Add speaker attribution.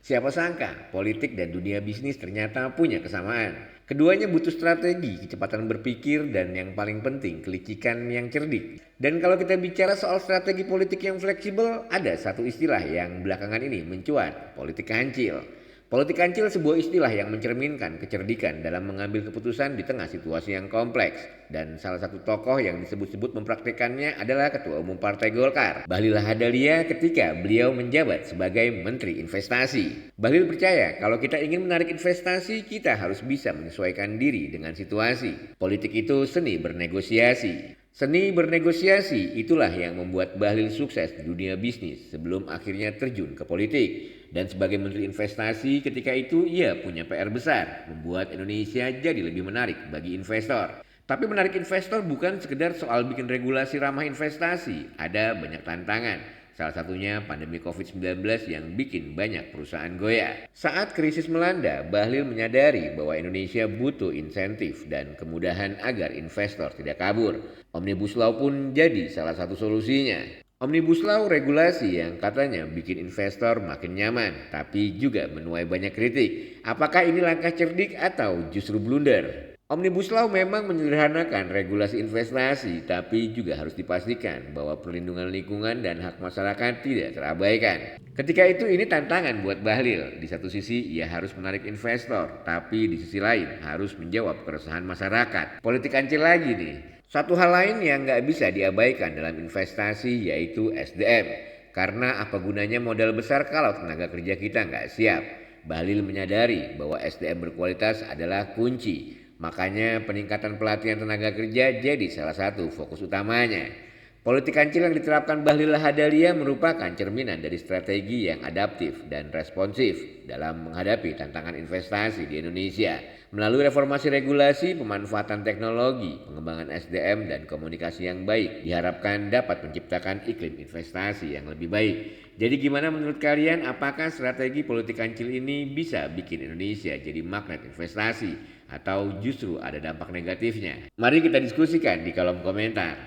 Speaker 1: Siapa sangka, politik dan dunia bisnis ternyata punya kesamaan. Keduanya butuh strategi, kecepatan berpikir, dan yang paling penting, kelicikan yang cerdik. Dan kalau kita bicara soal strategi politik yang fleksibel, ada satu istilah yang belakangan ini mencuat, politik kancil. Politik kancil sebuah istilah yang mencerminkan kecerdikan dalam mengambil keputusan di tengah situasi yang kompleks. Dan salah satu tokoh yang disebut-sebut mempraktekannya adalah Ketua Umum Partai Golkar, Bahlil Lahadalia ketika beliau menjabat sebagai Menteri Investasi. Bahlil percaya kalau kita ingin menarik investasi, kita harus bisa menyesuaikan diri dengan situasi. Politik itu seni bernegosiasi. Seni bernegosiasi itulah yang membuat Bahlil sukses di dunia bisnis sebelum akhirnya terjun ke politik. Dan sebagai Menteri Investasi ketika itu ia punya PR besar, membuat Indonesia jadi lebih menarik bagi investor. Tapi menarik investor bukan sekedar soal bikin regulasi ramah investasi, ada banyak tantangan. Salah satunya pandemi COVID-19 yang bikin banyak perusahaan goyah. Saat krisis melanda, Bahlil menyadari bahwa Indonesia butuh insentif dan kemudahan agar investor tidak kabur. Omnibus Law pun jadi salah satu solusinya. Omnibus Law regulasi yang katanya bikin investor makin nyaman, tapi juga menuai banyak kritik. Apakah ini langkah cerdik atau justru blunder? Omnibus Law memang menyederhanakan regulasi investasi, tapi juga harus dipastikan bahwa perlindungan lingkungan dan hak masyarakat tidak terabaikan. Ketika itu ini tantangan buat Bahlil. Di satu sisi ia harus menarik investor, tapi di sisi lain harus menjawab keresahan masyarakat. Politik kancil lagi nih. Satu hal lain yang nggak bisa diabaikan dalam investasi yaitu SDM. Karena apa gunanya modal besar kalau tenaga kerja kita nggak siap. Bahlil menyadari bahwa SDM berkualitas adalah kunci. Makanya peningkatan pelatihan tenaga kerja jadi salah satu fokus utamanya. Politik kancil yang diterapkan Bahlil Lahadalia merupakan cerminan dari strategi yang adaptif dan responsif dalam menghadapi tantangan investasi di Indonesia. Melalui reformasi regulasi, pemanfaatan teknologi, pengembangan SDM, dan komunikasi yang baik diharapkan dapat menciptakan iklim investasi yang lebih baik. Jadi gimana menurut kalian, apakah strategi politik kancil ini bisa bikin Indonesia jadi magnet investasi atau justru ada dampak negatifnya? Mari kita diskusikan di kolom komentar.